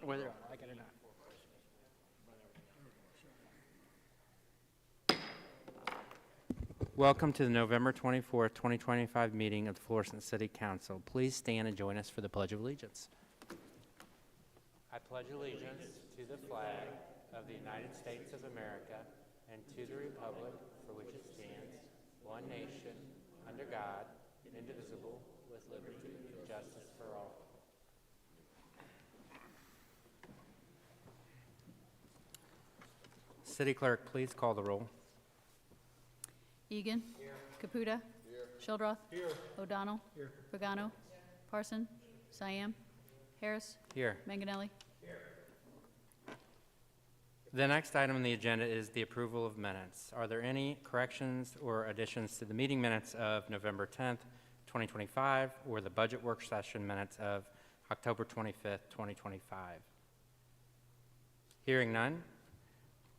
whether I like it or not. Welcome to the November 24th, 2025 meeting of the Florissant City Council. Please stand and join us for the Pledge of Allegiance. I pledge allegiance to the flag of the United States of America and to the republic for which it stands, one nation, under God, indivisible, with liberty and justice for all. City Clerk, please call the roll. Egan. Here. Caputa. Here. Shildroth. Here. O'Donnell. Here. Pagano. Parson. Siam. Harris. Here. Manganelli. Here. The next item on the agenda is the approval of minutes. Are there any corrections or additions to the meeting minutes of November 10th, 2025, or the budget work session minutes of October 25th, 2025? Hearing none,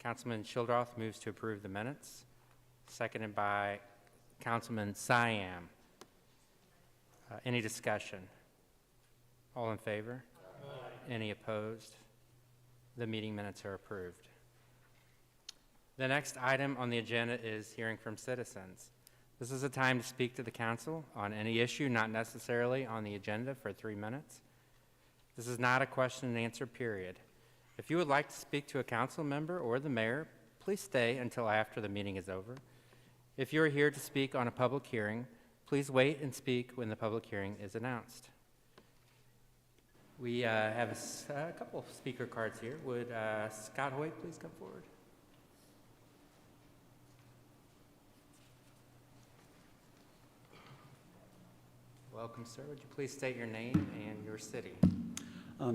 Councilman Shildroth moves to approve the minutes, seconded by Councilman Siam. Any discussion? All in favor? Aye. Any opposed? The meeting minutes are approved. The next item on the agenda is hearing from citizens. This is a time to speak to the council on any issue not necessarily on the agenda for 3 minutes. This is not a question and answer period. If you would like to speak to a council member or the mayor, please stay until after the meeting is over. If you are here to speak on a public hearing, please wait and speak when the public hearing is announced. We have a couple of speaker cards here. Would Scott Hoyt please come forward? Welcome, sir. Would you please state your name and your city?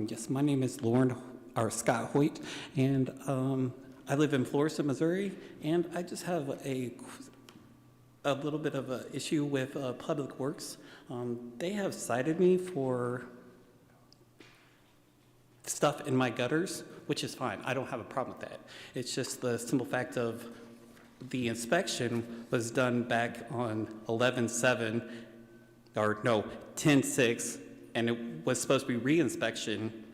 Yes, my name is Scott Hoyt, and I live in Florissant, Missouri, and I just have a little bit of an issue with Public Works. They have cited me for stuff in my gutters, which is fine. I don't have a problem with that. It's just the simple fact of the inspection was done back on 11/7, or no, 10/6, and it was supposed to be re-inspection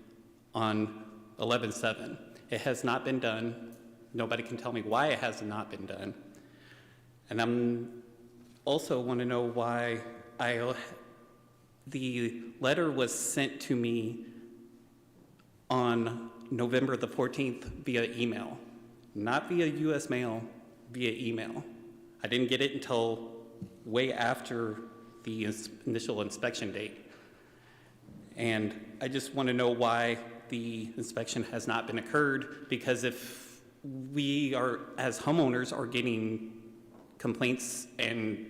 on 11/7. It has not been done. Nobody can tell me why it has not been done. And I'm also want to know why the letter was sent to me on November the 14th via email, not via U.S. mail, via email. I didn't get it until way after the initial inspection date. And I just want to know why the inspection has not been occurred, because if we are, as homeowners, are getting complaints and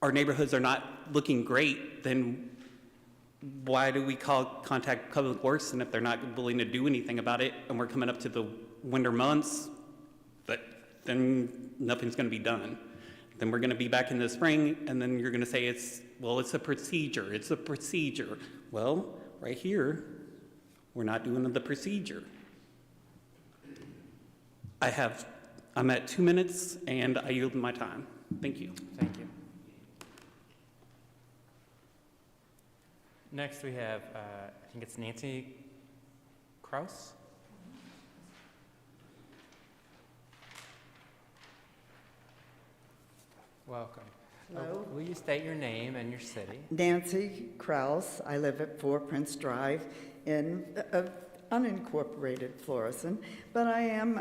our neighborhoods are not looking great, then why do we contact Public Works? And if they're not willing to do anything about it, and we're coming up to the winter months, then nothing's going to be done. Then we're going to be back in the spring, and then you're going to say it's a procedure. It's a procedure. Well, right here, we're not doing the procedure. I'm at 2 minutes, and I yield my time. Thank you. Thank you. Next we have, I think it's Nancy Kraus. Welcome. Hello. Will you state your name and your city? Nancy Kraus. I live at 4 Prince Drive in unincorporated Florissant, but I am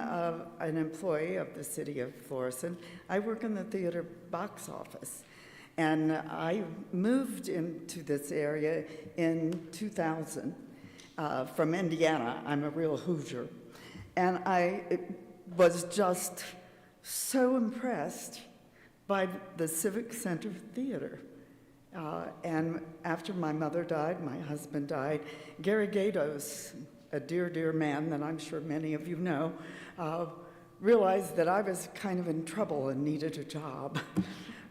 an employee of the city of Florissant. I work in the theater box office, and I moved into this area in 2000 from Indiana. I'm a real Hoosier, and I was just so impressed by the Civic Center Theater. And after my mother died, my husband died, Gary Gatos, a dear, dear man that I'm sure many of you know, realized that I was kind of in trouble and needed a job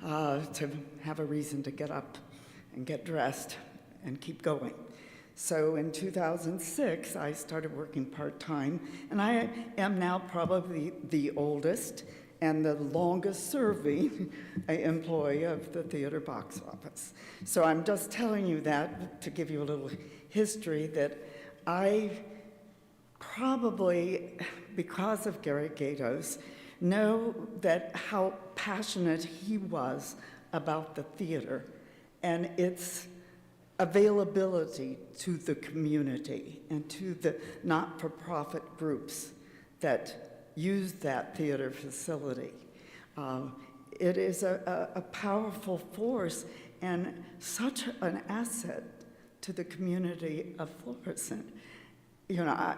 to have a reason to get up and get dressed and keep going. So in 2006, I started working part-time, and I am now probably the oldest and the longest-serving employee of the theater box office. So I'm just telling you that to give you a little history that I probably, because of Gary Gatos, know that how passionate he was about the theater and its availability to the community and to the not-for-profit groups that use that theater facility. It is a powerful force and such an asset to the community of Florissant. You know,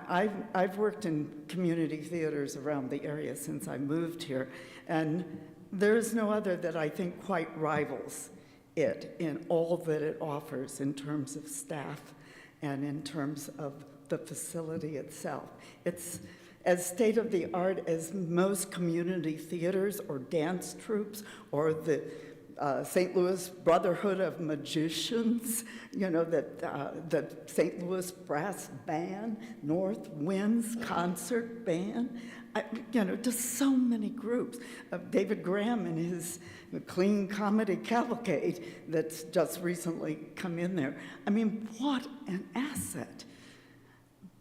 I've worked in community theaters around the area since I moved here, and there is no other that I think quite rivals it in all that it offers in terms of staff and in terms of the facility itself. It's as state-of-the-art as most community theaters or dance troupes or the St. Louis Brotherhood of Magicians, you know, the St. Louis Brass Band, North Winds Concert Band, you know, just so many groups. David Graham and his Clean Comedy Cavalcade that's just recently come in there. I mean, what an asset.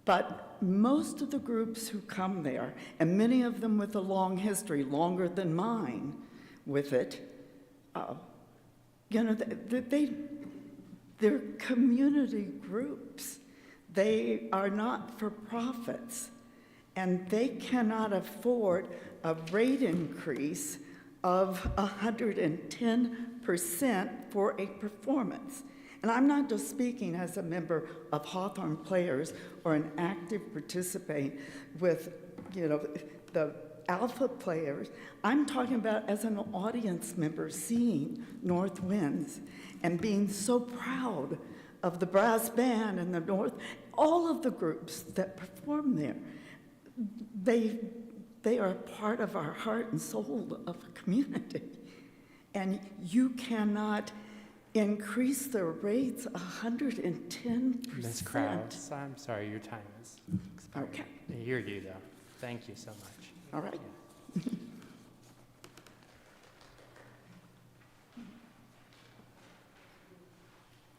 But most of the groups who come there, and many of them with a long history, longer than mine with it, you know, they're community groups. They are not for profits, and they cannot afford a rate increase of 110% for a performance. And I'm not just speaking as a member of Hawthorne Players or an active participant with, you know, the Alpha Players. I'm talking about as an audience member seeing North Winds and being so proud of the brass band and the North, all of the groups that perform there. They are part of our heart and soul of a community. And you cannot increase the rates 110%. Ms. Krause, I'm sorry, your time is expired. Okay. You're you, though. Thank you so much. All right.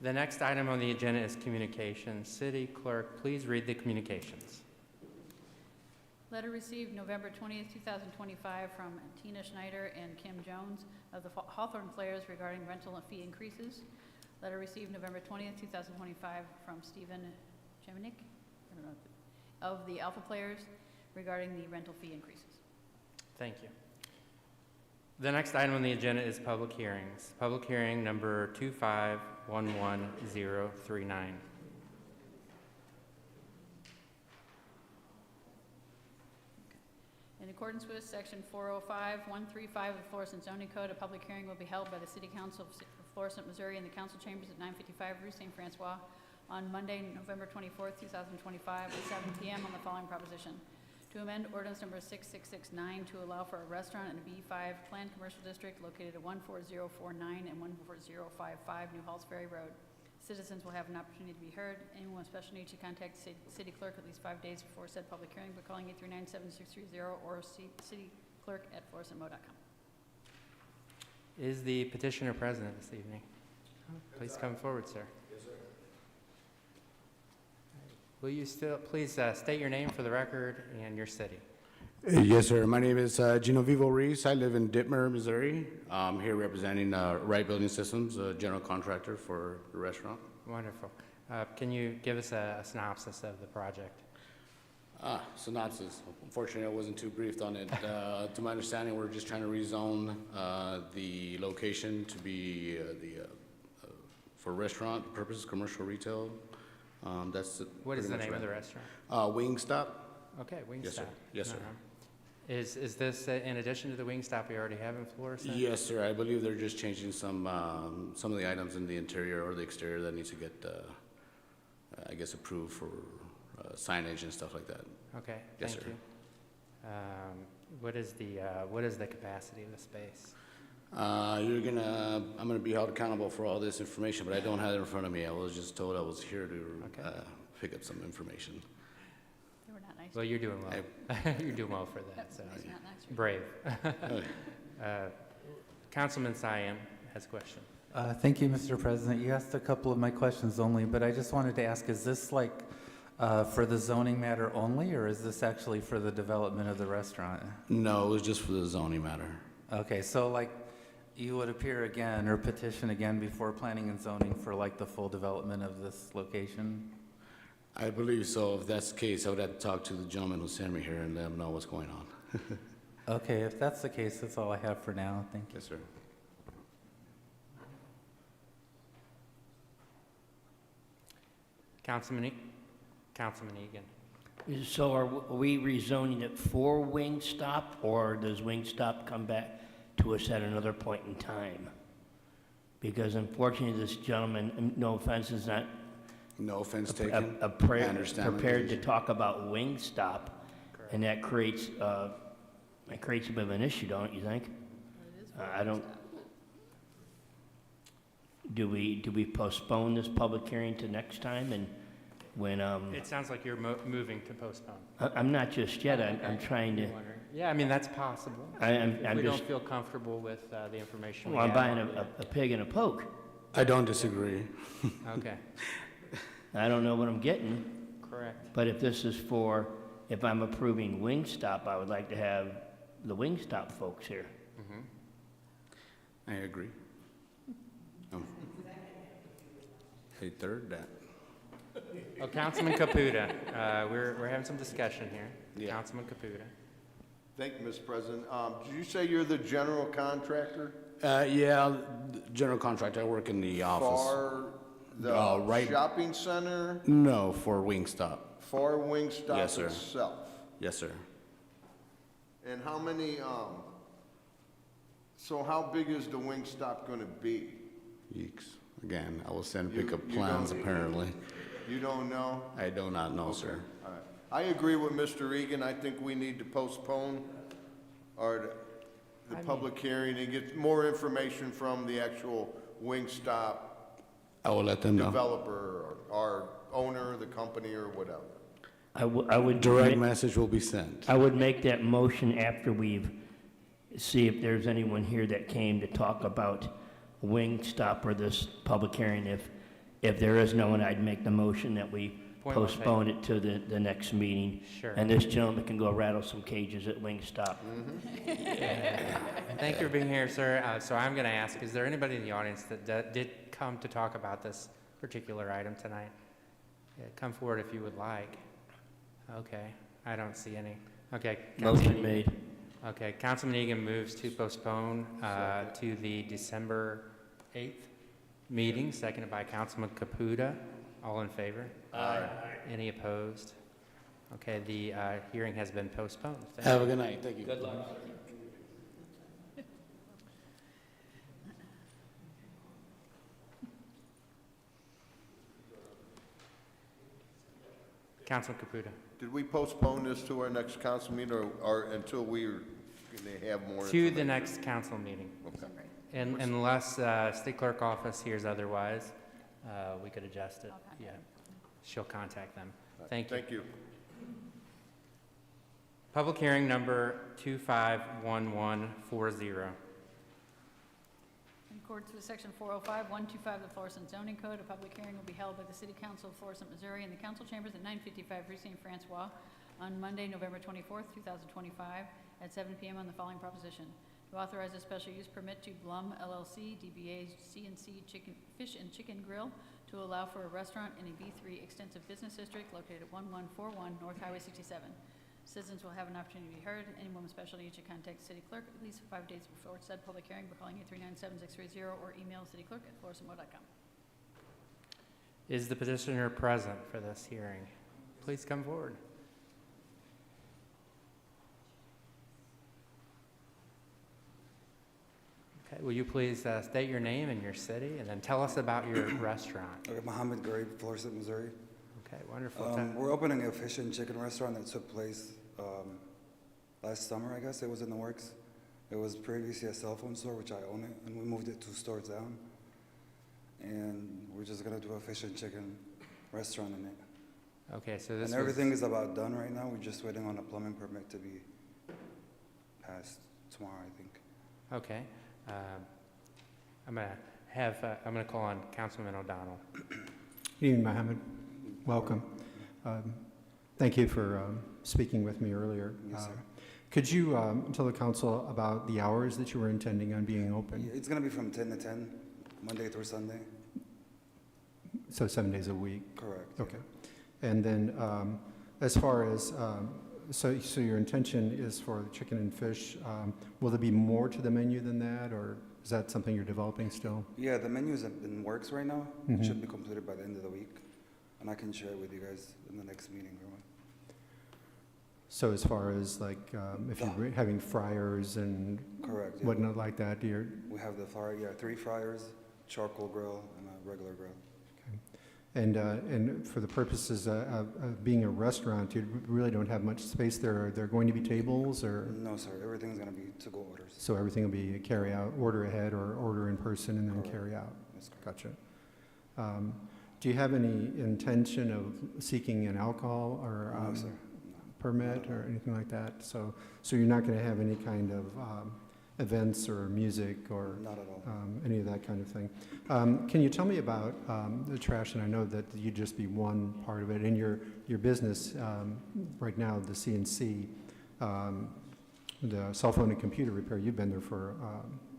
The next item on the agenda is communications. City Clerk, please read the communications. Letter received November 20th, 2025 from Tina Schneider and Kim Jones of the Hawthorne Players regarding rental and fee increases. Letter received November 20th, 2025 from Stephen Chemnick of the Alpha Players regarding the rental fee increases. Thank you. The next item on the agenda is public hearings. Public hearing number 2511039. In accordance with Section 405.135 of the Florissant Zoning Code, a public hearing will be held by the City Council of Florissant, Missouri in the council chambers at 955 Rue St. Francois on Monday, November 24th, 2025 at 7 p.m. on the following proposition. To amend ordinance number 6669 to allow for a restaurant in a B5 planned commercial district located at 14049 and 14055 New Halls Ferry Road. Citizens will have an opportunity to be heard. Anyone with special needs should contact the city clerk at least 5 days before said public hearing by calling 839-7630 or cityclerk@florissantmo.com. Is the petitioner present this evening? Please come forward, sir. Yes, sir. Will you still please state your name for the record and your city? Yes, sir. My name is Gino Vivo Reese. I live in Dittmer, Missouri. I'm here representing Wright Building Systems, a general contractor for the restaurant. Wonderful. Can you give us a synopsis of the project? Synopsis. Unfortunately, I wasn't too briefed on it. To my understanding, we're just trying to rezone the location to be for restaurant purposes, commercial retail. What is the name of the restaurant? Wingstop. Okay, Wingstop. Yes, sir. Yes, sir. Is this in addition to the Wingstop we already have in Florissant? Yes, sir. I believe they're just changing some of the items in the interior or the exterior that needs to get, I guess, approved for signage and stuff like that. Okay, Yes, thank sir. you. What is the capacity of the space? I'm gonna be held accountable for all this information, but I don't have it in front of me. I was just told I was here to Okay. pick up some information. They were not nice Well, you're doing well. You're doing well for that, so It's not next week. brave. Councilman Siam has a question. Thank you, Mr. President. You asked a couple of my questions only, but I just wanted to ask, is this like for the zoning matter only, or is this actually for the development of the restaurant? No, it was just for the zoning matter. Okay, so like you would appear again or petition again before planning and zoning for like the full development of this location? I believe so. If that's the case, I would have to talk to the gentleman who sent me here and let him know what's going on. Okay, if that's the case, that's all I have for now. Thank you. Yes, sir. Councilman Egan. So are we rezoning it for Wingstop, or does Wingstop come back to us at another point in time? Because unfortunately, this gentleman, no offense, is not No offense taken. I prepared understand. to talk about Wingstop, and that creates a bit of an issue, don't you think? I don't. Do we postpone this public hearing to next time, and when It sounds like you're moving to postpone. I'm not just yet. I'm trying to. Yeah, I mean, that's possible. I'm If we just. don't feel comfortable with the information we Well, I'm have buying already. a pig and a poke. I don't disagree. Okay, I don't know what I'm getting, correct. but if this is for, if I'm approving Wingstop, I would like to have the Wingstop folks here. I agree. Oh. Hey, third that. Oh, Councilman Caputa, we're having some discussion here. Yeah. Councilman Caputa. Thank you, Mr. President. Did you say you're the general contractor Yeah, general contractor. I work in the office. for the right. shopping center, No, for Wingstop. for Wingstop Yes, sir. itself? Yes, sir. And how many, so how big is the Wingstop gonna be? Yeeks. Again, I will send You- pickup you plans don't- apparently. You don't know? I do not know, sir. All right. I agree with Mr. Egan. I think we need to postpone the public hearing and get more information from the actual Wingstop I will let them know. developer or owner, the company, or whatever. I would Direct message will be sent. I would make that motion after we've, see if there's anyone here that came to talk about Wingstop or this public hearing. If there is no one, I'd make the motion that we Point of postpone it to the next meeting. Sure. And this gentleman can go rattle some cages at Wingstop. Thank you for being here, sir. So I'm going to ask, is there anybody in the audience that did come to talk about this particular item tonight? Yeah, come forward if you would like. Okay, I don't see any. Okay. Motion made. Okay, Councilman Egan moves to postpone to the December 8th meeting, seconded by Councilman Caputa. All in favor? Aye. Any opposed? Okay, the hearing has been postponed. Thank Have a good night. Thank you. Good luck. Councilman Caputa. Did we postpone this to our next council meeting or until we have more? To the next council meeting. Okay. And unless state clerk office hears otherwise, we could adjust it. Yeah, she'll contact them. Thank you. Thank you. Public hearing number 251140. In accordance with Section 405, 125 of the Florissant zoning code, a public hearing will be held by the City Council of Florissant, Missouri, in the council chambers at 955 Rue St. Francois on Monday, November 24th, 2025, at 7 p.m. on the following proposition: to authorize a special use permit to Blum LLC, DBA CNC Fish and Chicken Grill, to allow for a restaurant in a B3 extensive business district located at 1141 North Highway 67. Citizens will have an opportunity to be heard. Anyone with special needs should contact the city clerk at least 5 days before said public hearing by calling 839-7630 or email cityclerk@florissantmo.com. Is the petitioner present for this hearing? Please come forward. Okay, will you please state your name and your city, and then tell us about your restaurant? Okay, Mohammed Garib, Florissant, Missouri. Okay, wonderful. We're opening a fish and chicken restaurant that took place last summer, I guess. It was in the works. It was previously a cell phone store, which I own it, and we moved it 2 stores down. And we're just going to do a fish and chicken restaurant in it. Okay, so this And everything is about done right now. We're just waiting on a plumbing permit to be passed tomorrow, I think. Okay. I'm gonna call on Councilman O'Donnell. Good evening, Mohammed. Welcome. Thank you for speaking with me earlier. Yes, sir. Could you tell the council about the hours that you were intending on being open? It's gonna be from 10 to 10, Monday through Sunday. So 7 days a week? Correct. Yeah. Okay. And then as far as, so your intention is for chicken and fish. Will there be more to the menu than that, or is that something you're developing still? Yeah, the menu is in works right now. Mhm. It should be completed by the end of the week. And I can share it with you guys in the next meeting. So as far as like, if you're having fryers and Correct. Yeah. whatnot like that, you're, We have the fryer, 3 fryers, charcoal grill, and a regular grill. and for the purposes of being a restaurant, you really don't have much space there. Are there going to be tables, or? No, sir. Everything's gonna be to-go orders. So everything will be carry out, order ahead or order in person and then Correct. carry out? That's correct. Gotcha. Do you have any intention of seeking an alcohol or No, sir. permit or anything like that? So you're not going to have any kind of events or music or Not at all. any of that kind of thing? Can you tell me about the trash? And I know that you'd just be one part of it. In your business right now, the CNC, the cell phone and computer repair, you've been there for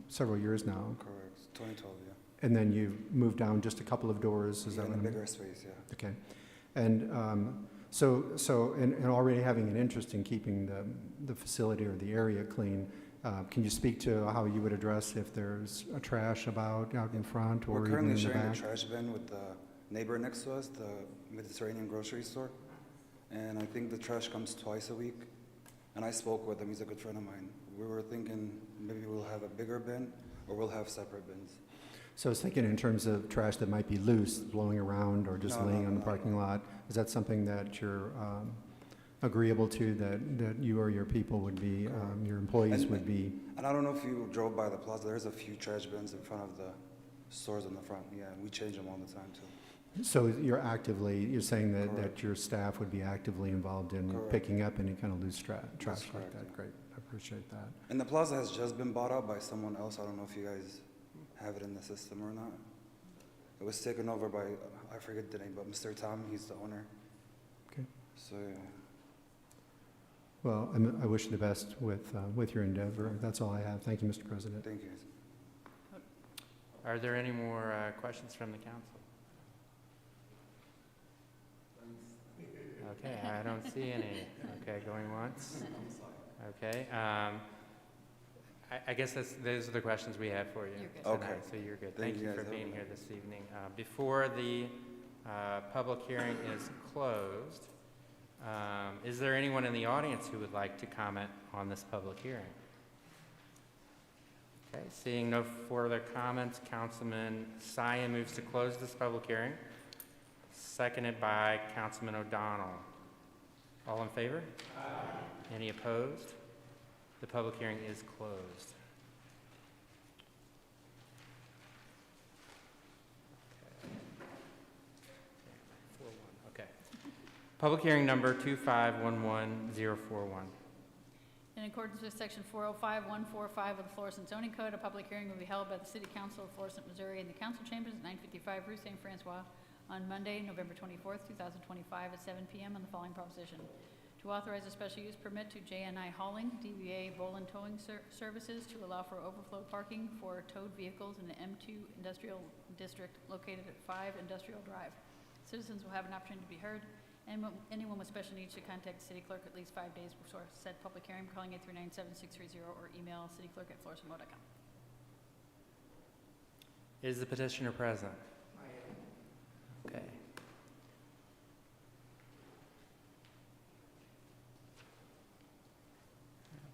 several years now. Correct. 2012, yeah. And then you moved down just a couple of doors, is that In what a I'm? bigger space, yeah. Okay. And and already having an interest in keeping the facility or the area clean, can you speak to how you would address if there's a trash out in front or We're even currently in the sharing a back? trash bin with the neighbor next to us, the Mediterranean grocery store. And I think the trash comes twice a week. And I spoke with him, he's a good friend of mine. We were thinking maybe we'll have a bigger bin or we'll have separate bins. So I was thinking in terms of trash that might be loose, blowing around or just No, laying no, on the no. parking lot. Is that something that you're agreeable to, that you or your people would be, your employees And- would be? And I don't know if you drove by the plaza, there's a few trash bins in front of the stores in the front. Yeah, we change them all the time too. So you're saying that Correct. your staff would be actively involved in Correct. picking up any kind of loose trash like correct, that? yeah. Great, I appreciate that. And the plaza has just been bought out by someone else. I don't know if you guys have it in the system or not. It was taken over by, I forget the name, but Mr. Tom, he's the owner. Okay. So, yeah. Well, I wish you the best with your endeavor. That's all I have. Thank you, Mr. President. Thank you. Are there any more questions from the council? Okay, I don't see any. Okay, going once. Okay, I guess those are the questions we have for you You're good. tonight. Okay. So you're good. Thank Thank you you for guys. being here this evening. Before the public hearing is closed, is there anyone in the audience who would like to comment on this public hearing? Okay, seeing no further comments, Councilman Sia moves to close this public hearing, seconded by Councilman O'Donnell. All in favor? Aye. Any opposed? The public hearing is closed. Okay. Public hearing number 2511041. In accordance with Section 405-145 of the Florissant zoning code, a public hearing will be held by the City Council of Florissant, Missouri in the council chambers at 955 Rue St. Francois on Monday, November 24th, 2025 at 7 p.m. on the following proposition. To authorize a special use permit to JNI Hauling, DBA Bolin Towing Services to allow for overflow parking for towed vehicles in the M2 Industrial District located at 5 Industrial Drive. Citizens will have an opportunity to be heard. And anyone with special needs should contact the city clerk at least 5 days before said public hearing, calling 839-7630 or email cityclerk@florissantmo.com. Is the petitioner present? Okay.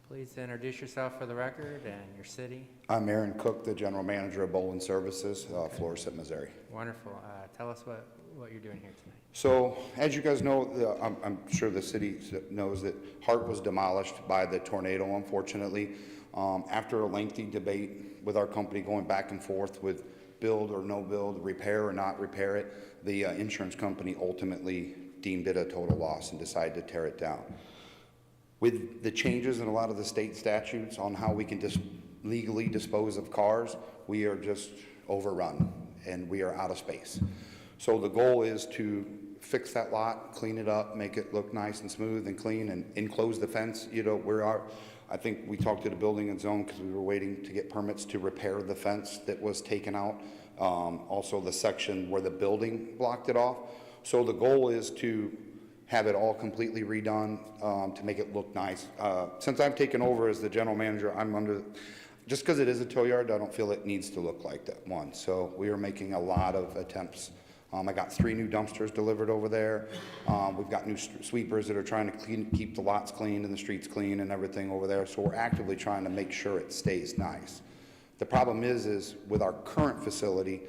Please introduce yourself for the record and your city. I'm Aaron Cook, the General Manager of Bolin Services, Florissant, Missouri. Wonderful. Tell us what you're doing here tonight. So, as you guys know, I'm sure the city knows that Hart was demolished by the tornado, unfortunately. After a lengthy debate with our company going back and forth with build or no build, repair or not repair it, the insurance company ultimately deemed it a total loss and decided to tear it down. With the changes in a lot of the state statutes on how we can legally dispose of cars, we are just overrun and we are out of space. So the goal is to fix that lot, clean it up, make it look nice and smooth and clean, and enclose the fence. You know, I think we talked to the building and zone because we were waiting to get permits to repair the fence that was taken out. Also the section where the building blocked it off. So the goal is to have it all completely redone to make it look nice. Since I've taken over as the general manager, just because it is a tow yard, I don't feel it needs to look like that one. So we are making a lot of attempts. I got 3 new dumpsters delivered over there. We've got new sweepers that are trying to keep the lots clean and the streets clean and everything over there. So we're actively trying to make sure it stays nice. The problem is with our current facility,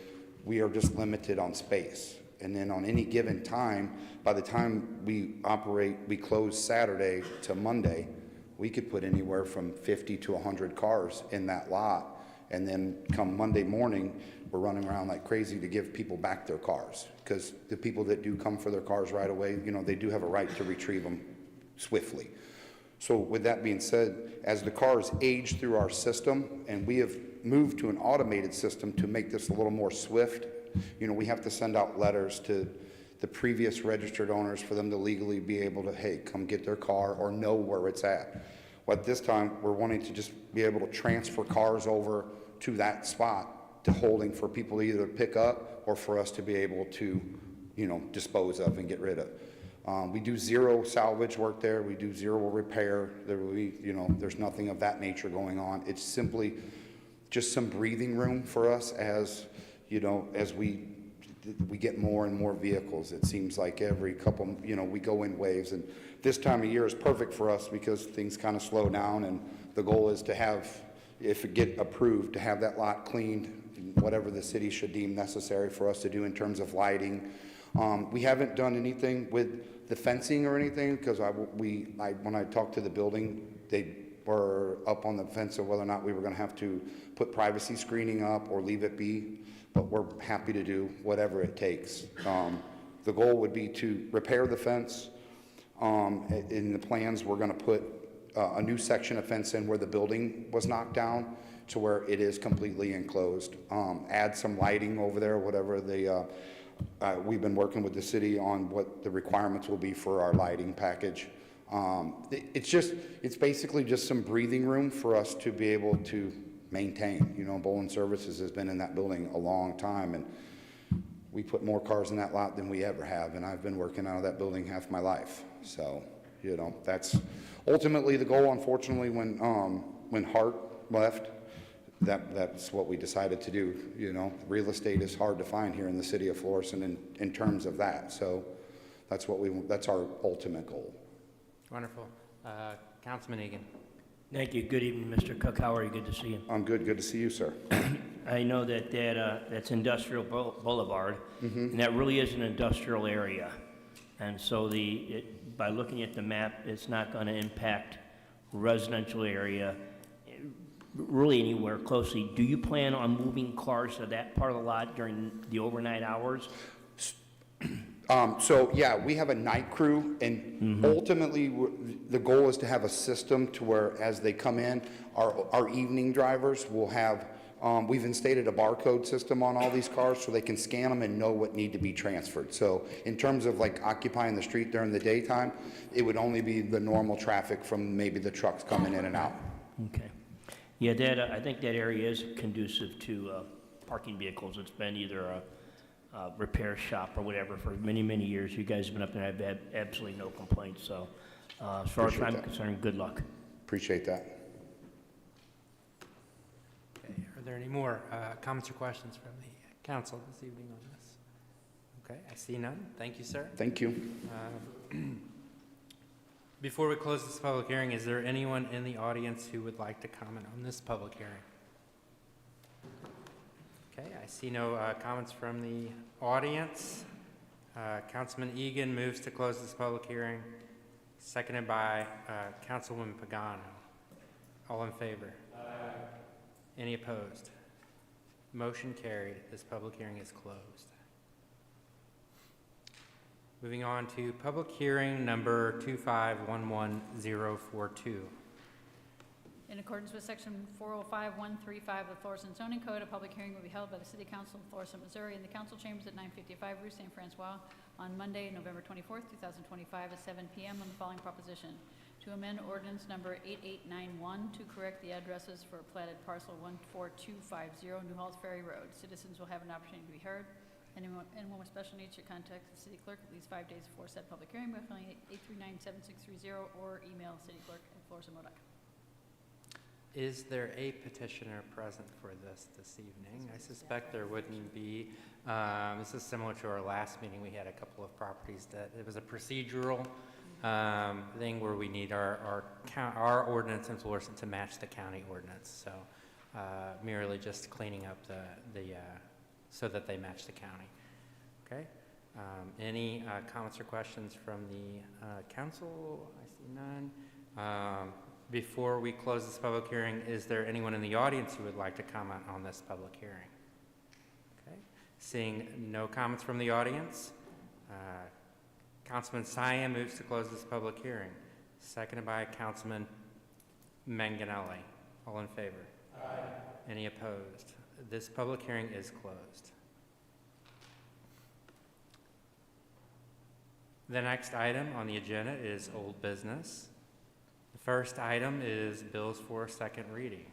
we are just limited on space. And then on any given time, by the time we close Saturday to Monday, we could put anywhere from 50 to 100 cars in that lot. And then come Monday morning, we're running around like crazy to give people back their cars. Because the people that do come for their cars right away, you know, they do have a right to retrieve them swiftly. So with that being said, as the cars age through our system, and we have moved to an automated system to make this a little more swift, you know, we have to send out letters to the previous registered owners for them to legally be able to, hey, come get their car or know where it's at. Well, at this time, we're wanting to just be able to transfer cars over to that spot to holding for people to either pick up or for us to be able to, you know, dispose of and get rid of. We do 0 salvage work there. We do 0 repair. There's nothing of that nature going on. It's simply just some breathing room for us as, you know, as we get more and more vehicles. It seems like every couple, you know, we go in waves, and this time of year is perfect for us because things kind of slow down, and the goal is to have, if it get approved, to have that lot cleaned, whatever the city should deem necessary for us to do in terms of lighting. We haven't done anything with the fencing or anything because when I talked to the building, they were up on the fence of whether or not we were going to have to put privacy screening up or leave it be, but we're happy to do whatever it takes. The goal would be to repair the fence. In the plans, we're going to put a new section of fence in where the building was knocked down to where it is completely enclosed. Add some lighting over there, whatever we've been working with the city on what the requirements will be for our lighting package. It's basically just some breathing room for us to be able to maintain. You know, Bolin Services has been in that building a long time, and we put more cars in that lot than we ever have, and I've been working out of that building half my life. So, you know, that's ultimately the goal. Unfortunately, when Hart left, that's what we decided to do. You know, real estate is hard to find here in the city of Florissant in terms of that. So that's our ultimate goal. Wonderful. Councilman Egan. Thank you. Good evening, Mr. Cook. How are you? Good to see you. I'm good. Good to see you, sir. I know that's Industrial Boulevard, and that really is an industrial area. And so by looking at the map, it's not going to impact residential area really anywhere closely. Do you plan on moving cars to that part of the lot during the overnight hours? So yeah, we have a night crew, and ultimately the goal is to have a system to where as they come in, our evening drivers will have, we've instated a barcode system on all these cars so they can scan them and know what need to be transferred. So in terms of like occupying the street during the daytime, it would only be the normal traffic from maybe the trucks coming in and out. Okay. Yeah, I think that area is conducive to parking vehicles. It's been either a repair shop or whatever for many, many years. You guys have been up there. I've had absolutely no complaints. So as far as I'm concerned, good luck. Appreciate that. Okay. Are there any more comments or questions from the council this evening on this? Okay, I see none. Thank you, sir. Thank you. Before we close this public hearing, is there anyone in the audience who would like to comment on this public hearing? Okay, I see no comments from the audience. Councilman Egan moves to close this public hearing, seconded by Councilwoman Pagano. All in favor? Aye. Any opposed? Motion carried. This public hearing is closed. Moving on to public hearing number 2511042. In accordance with Section 405-135 of the Florissant zoning code, a public hearing will be held by the City Council of Florissant, Missouri in the council chambers at 955 Rue St. Francois on Monday, November 24th, 2025 at 7 p.m. on the following proposition: to amend ordinance number 8891 to correct the addresses for platted parcel 14250 New Halls Ferry Road. Citizens will have an opportunity to be heard. Anyone with special needs should contact the city clerk at least 5 days before said public hearing by calling 839-7630 or email cityclerk@florissant.com. Is there a petitioner present for this evening? I suspect there wouldn't be. This is similar to our last meeting. We had a couple of properties that it was a procedural thing where we need our ordinance in Florissant to match the county ordinance. So merely just cleaning up so that they match the county. Okay. Any comments or questions from the council? I see none. Before we close this public hearing, is there anyone in the audience who would like to comment on this public hearing? Okay. Seeing no comments from the audience, Councilman Siam moves to close this public hearing, seconded by Councilman Manganelli. All in favor? Aye. Any opposed? This public hearing is closed. The next item on the agenda is old business. The first item is bills for second reading.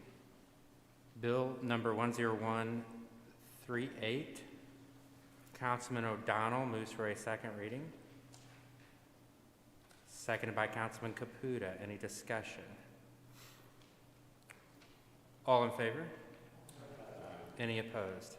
Bill number 10138. Councilman O'Donnell moves for a second reading. Seconded by Councilman Caputa. Any discussion? All in favor? Any opposed?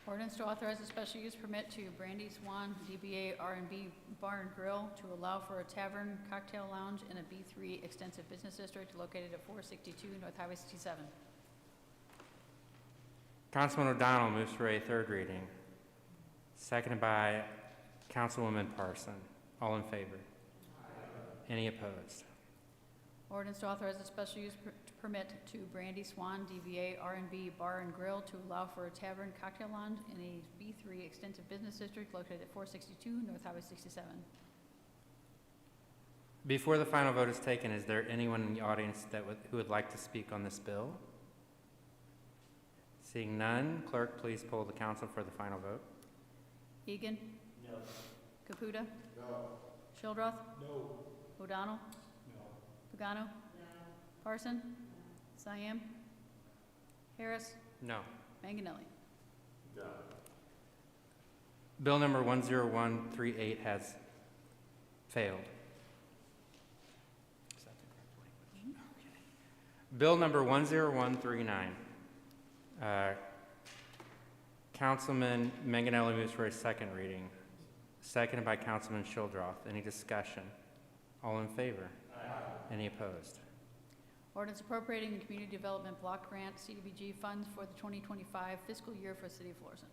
Ordinance to authorize a special use permit to Brandy Swan DBA R&B Bar and Grill to allow for a tavern, cocktail lounge in a B3 extensive business district located at 462 North Highway 67. Councilman O'Donnell moves for a third reading. Seconded by Councilwoman Parson. All in favor? Any opposed? Ordinance to authorize a special use permit to Brandy Swan DBA R&B Bar and Grill to allow for a tavern, cocktail lounge in a B3 extensive business district located at 462 North Highway 67. Before the final vote is taken, is there anyone in the audience who would like to speak on this bill? Seeing none, clerk, please poll the council for the final vote. Egan? No. Caputa? No. Shildroth? No. O'Donnell? No. Pagano? No. Parson? Siam? Harris? No. Manganelli? No. Bill number 10138 has failed. Bill number 10139. Councilman Manganelli moves for a second reading. Seconded by Councilman Shildroth. Any discussion? All in favor? Aye. Any opposed? Ordinance appropriating the Community Development Block Grant CDBG funds for the 2025 fiscal year for the City of Florissant.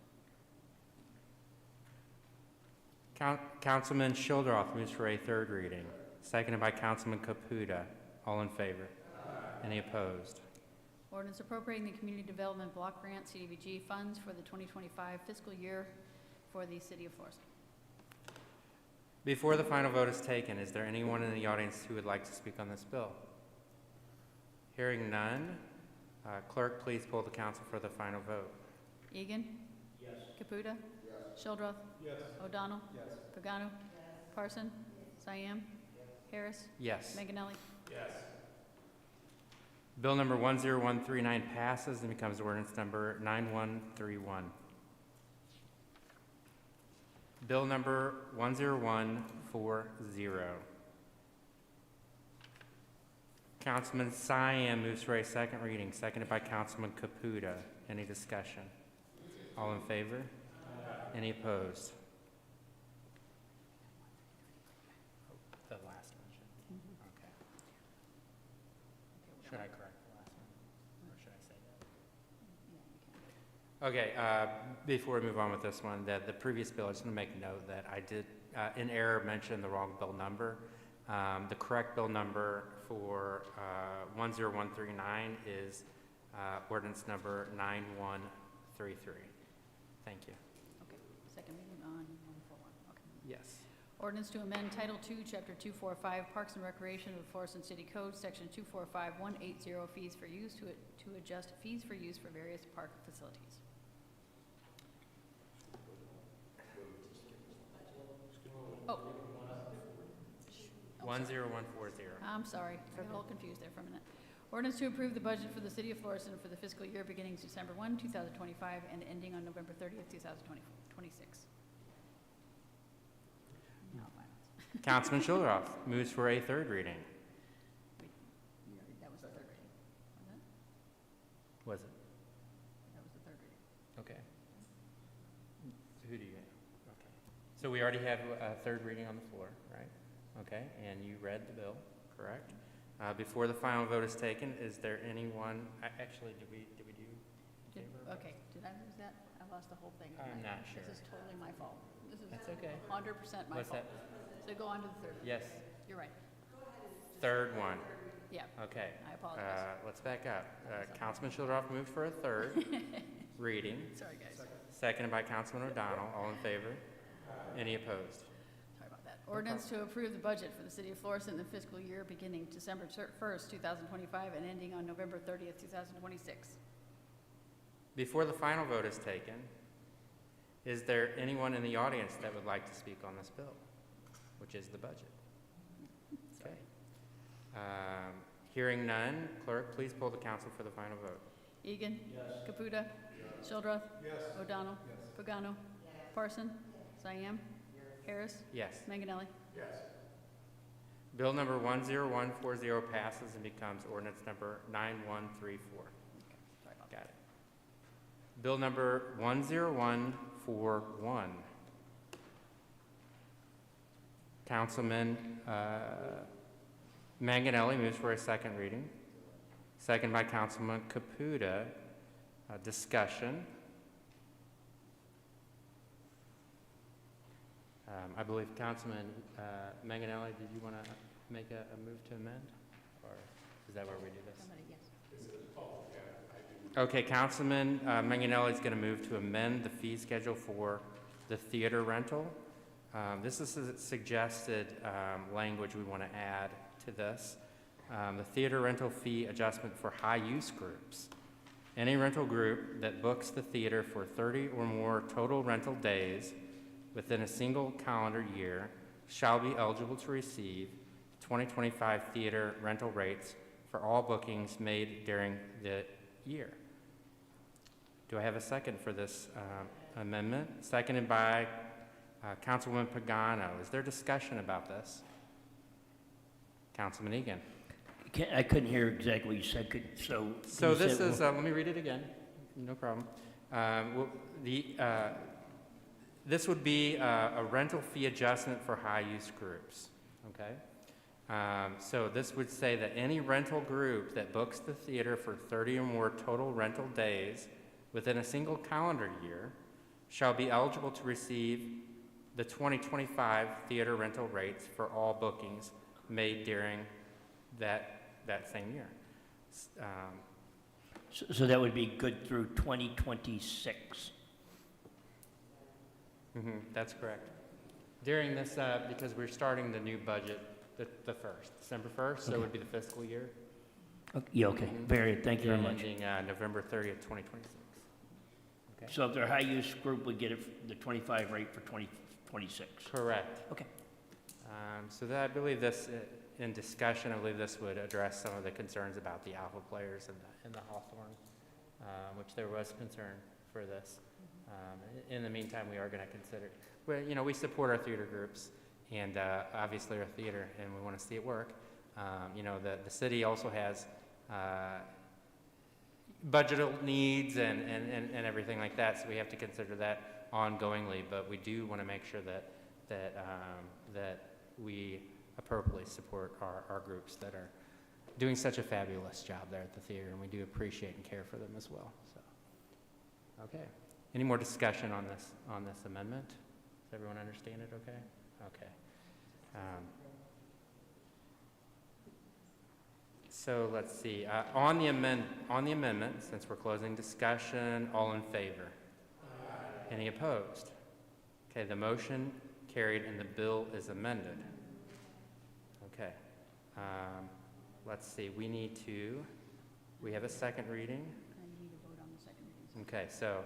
Councilman Shildroth moves for a third reading. Seconded by Councilman Caputa. All in favor? Aye. Any opposed? Ordinance appropriating the Community Development Block Grant CDBG funds for the 2025 fiscal year for the City of Florissant. Before the final vote is taken, is there anyone in the audience who would like to speak on this bill? Hearing none, clerk, please poll the council for the final vote. Egan? Yes. Caputa? Yes. Shildroth? Yes. O'Donnell? Yes. Pagano? Yes. Parson? Yes. Siam? Yes. Harris? Yes. Manganelli? Yes. Bill number 10139 passes and becomes ordinance number 9131. Bill number 10140. Councilman Siam moves for a second reading, seconded by Councilman Caputa. Any discussion? All in favor? Aye. Any opposed? The last one. Okay. Should I correct the last one? Or should I say that? Okay, before we move on with this one, the previous bill, I just want to make note that I did, in error, mention the wrong bill number. The correct bill number for 10139 is ordinance number 9133. Thank you. Okay, second reading on 141, okay. Yes. Ordinance to amend Title II, Chapter 245, Parks and Recreation of the Florissant City Code, Section 245180, fees for use to adjust fees for use for various park facilities. Oh. 10140. I'm sorry, I got a little confused there for a minute. Ordinance to approve the budget for the city of Florissant for the fiscal year beginning December 1, 2025, and ending on November 30th, 2026. Now, violence. Councilman Childeroff moves for a third reading. That was the third reading. Was it? That was the third reading. Okay. So who do you, okay. So we already have a third reading on the floor, right? Okay, and you read the bill, correct? Before the final vote is taken, is there anyone, actually, did we do? in favor of Okay, did I lose that? I lost the whole thing. I'm not sure. This is totally my fault. This is That's okay. 100% my What's fault. that? So go on to the third. Yes, You're right. third one. Yeah, Okay. I apologize. Let's back up. Councilman Childeroff moved for a third reading, Sorry, guys. seconded by Councilman O'Donnell. All in favor? Any opposed? Sorry about that. Ordinance to approve the budget for the city of Florissant in the fiscal year beginning December 1st, 2025, and ending on November 30th, 2026. Before the final vote is taken, is there anyone in the audience that would like to speak on this bill, which is the budget? Okay. Hearing none, clerk, please poll the council for the final vote. Egan. Yes. Caputa. Yes. Shildroth. Yes. O'Donnell. Yes. Pagano. Yes. Parson. Cyan. Yes. Harris. Yes. Manganelli. Yes. Bill number 10140 passes and becomes ordinance number 9134. Sorry about Got it. Bill number 10141. Councilman Manganelli moves for a second reading. Second by Councilman Caputa. Discussion. I believe Councilman Manganelli, did you want to make a move to amend? Or is that where we do this? Somebody, yes. Okay, Councilman Manganelli is going to move to amend the fee schedule for the theater rental. This is a suggested language we want to add to this. The theater rental fee adjustment for high-use groups. Any rental group that books the theater for 30 or more total rental days within a single calendar year shall be eligible to receive 2025 theater rental rates for all bookings made during the year. Do I have a second for this amendment? Seconded by Councilwoman Pagano. Is there discussion about this? Councilman Egan. I couldn't hear exactly what you said. So This is, let me read it again. No problem. This would be a rental fee adjustment for high-use groups, okay? So this would say that any rental group that books the theater for 30 or more total rental days within a single calendar year shall be eligible to receive the 2025 theater rental rates for all bookings made during that same year. So that would be good through 2026. That's correct. During this, because we're starting the new budget the 1st, December 1st, so it would be the fiscal year. Okay, yeah, okay. Thank you very much. Ending November 30th, 2026. Okay. So if they're high-use group, we get it the 25 rate for 2026. Correct. Okay. So that I believe this, in discussion, I believe this would address some of the concerns about the alpha players in the Hawthorne, which there was concern for this. In the meantime, we are going to consider, well, we support our theater groups and obviously our theater, and we want to see it work. The city also has budgetal needs and everything like that, so we have to consider that ongoingly, but we do want to make sure that we appropriately support our groups that are doing such a fabulous job there at the theater, and we do appreciate and care for them as well. So, okay. Any more discussion on this amendment? Does everyone understand it okay? Okay. So let's see. On the amendment, since we're closing discussion, all in favor? Any opposed? Okay, the motion Carried, and the bill is amended. Okay. Let's see, we have a second reading. I need to vote on the second reading. Okay, so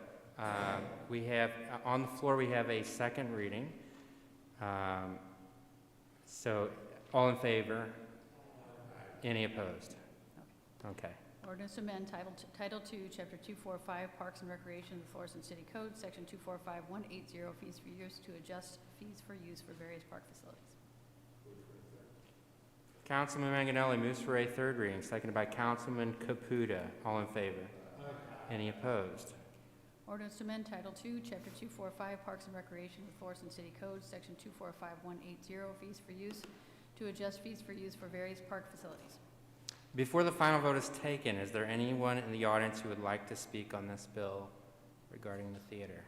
we have, on the floor, we have a second reading. So, all in favor? Any opposed? Okay. Ordinance to amend Title II, Chapter 245, Parks and Recreation of the Florissant City Code, Section 245180, fees for use to adjust fees for use for various park facilities. Councilman Manganelli moves for a third reading, seconded by Councilman Caputa. All in favor? Any opposed? Ordinance to amend Title II, Chapter 245, Parks and Recreation of the Florissant City Code, Section 245180, fees for use to adjust fees for use for various park facilities. Before the final vote is taken, is there anyone in the audience who would like to speak on this bill regarding the theater?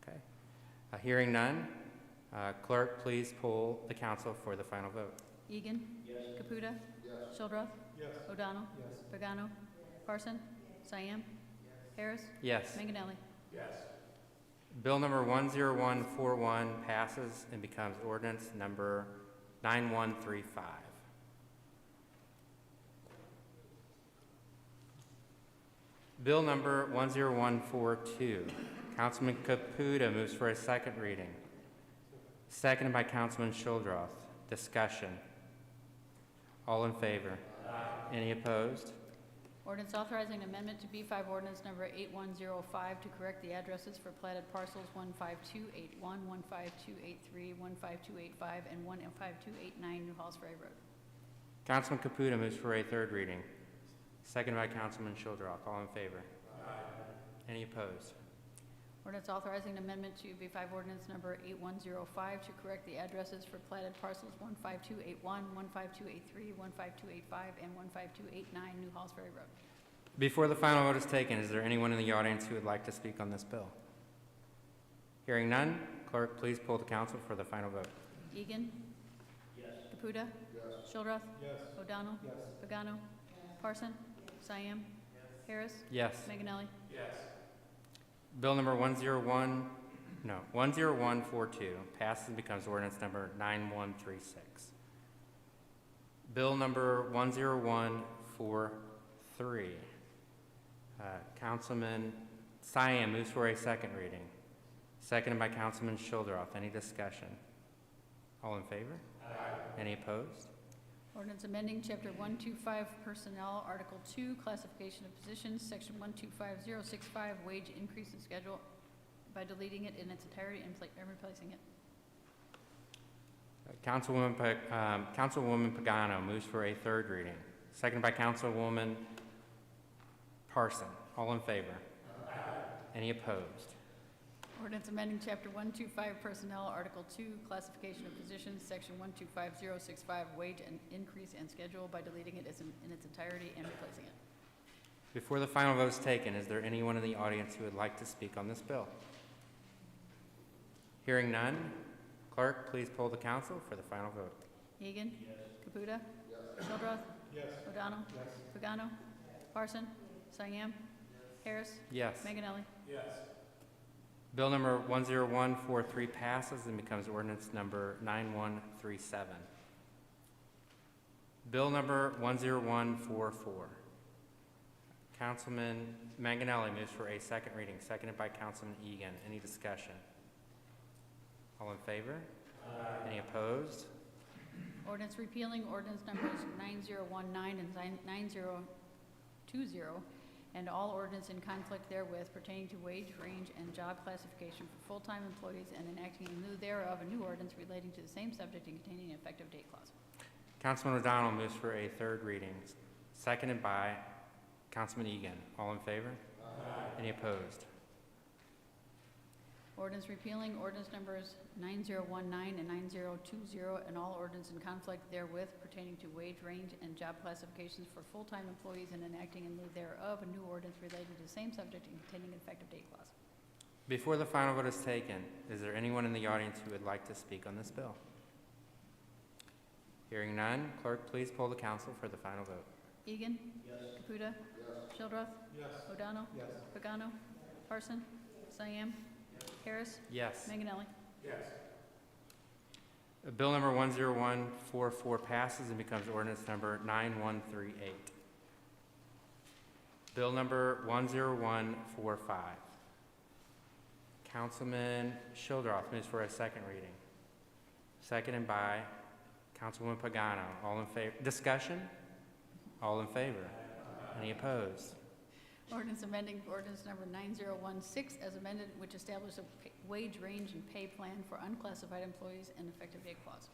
Okay. Hearing none, clerk, please poll the council for the final vote. Egan. Yes. Caputa. Yes. Shildroth. Yes. O'Donnell. Yes. Pagano. Parson. Cyan. Harris. Yes. Manganelli. Bill number 10141 passes and becomes ordinance number 9135. Bill number 10142. Councilman Caputa moves for a second reading. Seconded by Councilman Shildroth. Discussion. All in favor? Any opposed? Ordinance authorizing amendment to B5 ordinance number 8105 to correct the addresses for platted parcels 15281, 15283, 15285, and 15289 New Halls Ferry Road. Councilman Caputa moves for a third reading. Seconded by Councilman Shildroth. All in favor? Any opposed? Ordinance authorizing amendment to B5 ordinance number 8105 to correct the addresses for platted parcels 15281, 15283, 15285, and 15289 New Halls Ferry Road. Before the final vote is taken, is there anyone in the audience who would like to speak on this bill? Hearing none, clerk, please poll the council for the final vote. Egan. Yes. Caputa. Yes. Shildroth. Yes. O'Donnell. Yes. Pagano. Parson. Cyan. Harris. Yes. Manganelli. Bill number 10142 passes and becomes ordinance number 9136. Bill number 10143. Councilman Cyan moves for a second reading. Seconded by Councilman Shildroth. Any discussion? All in favor? Any opposed? Ordinance amending Chapter 125 Personnel, Article 2, Classification of Positions, Section 125065, Wage Increase and Schedule, by deleting it in its entirety and replacing it. Councilwoman Pagano moves for a third reading. Seconded by Councilwoman Parson. All in favor? Any opposed? Ordinance amending Chapter 125 Personnel, Article 2, Classification of Positions, Section 125065, Wage and Increase and Schedule, by deleting it in its entirety and replacing it. Before the final vote is taken, is there anyone in the audience who would like to speak on this bill? Hearing none, clerk, please poll the council for the final vote. Egan. Yes. Caputa. Yes. Shildroth. Yes. O'Donnell. Yes. Pagano. Parson. Cyan. Harris. Yes. Manganelli. Bill number 10143 passes and becomes ordinance number 9137. Bill number 10144. Councilman Manganelli moves for a second reading, seconded by Councilman Egan. Any discussion? All in favor? Any opposed? Ordinance repealing ordinance numbers 9019 and 9020, and all ordinance in conflict therewith pertaining to wage, range, and job classification for full-time employees, and enacting in lieu thereof a new ordinance relating to the same subject and containing an effective date clause. Councilman O'Donnell moves for a third reading, seconded by Councilman Egan. All in favor? Any opposed? Ordinance repealing ordinance numbers 9019 and 9020, and all ordinance in conflict therewith pertaining to wage, range, and job classifications for full-time employees, and enacting in lieu thereof a new ordinance relating to the same subject and containing an effective date clause. Before the final vote is taken, is there anyone in the audience who would like to speak on this bill? Hearing none, clerk, please poll the council for the final vote. Egan. Yes. Caputa. Yes. Shildroth. Yes. O'Donnell. Yes. Pagano. Parson. Cyan. Harris. Yes. Manganelli. Bill number 10144 passes and becomes ordinance number 9138. Bill number 10145. Councilman Shildroth moves for a second reading. Seconded by Councilwoman Pagano. All in favor? Discussion? All in favor? Any opposed? Ordinance amending ordinance number 9016 as amended, which establishes a wage range and pay plan for unclassified employees and effective date clause.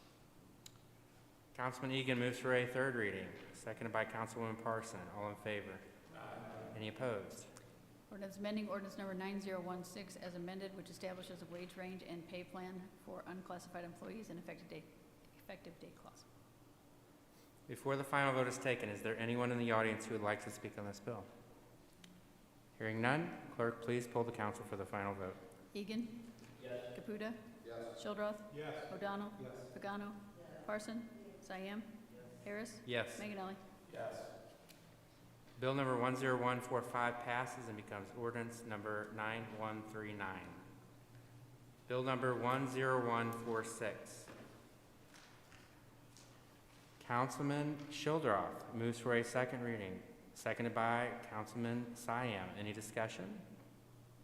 Councilman Egan moves for a third reading. Seconded by Councilwoman Parson. All in favor? Any opposed? Ordinance amending ordinance number 9016 as amended, which establishes a wage range and pay plan for unclassified employees and effective date clause. Before the final vote is taken, is there anyone in the audience who would like to speak on this bill? Hearing none, clerk, please poll the council for the final vote. Egan. Yes. Caputa. Yes. Shildroth. Yes. O'Donnell. Yes. Pagano. Yes. Parson. Cyan. Harris. Yes. Manganelli. Bill number 10145 passes and becomes ordinance number 9139. Bill number 10146. Councilman Shildroth moves for a second reading, seconded by Councilman Cyan. Any discussion?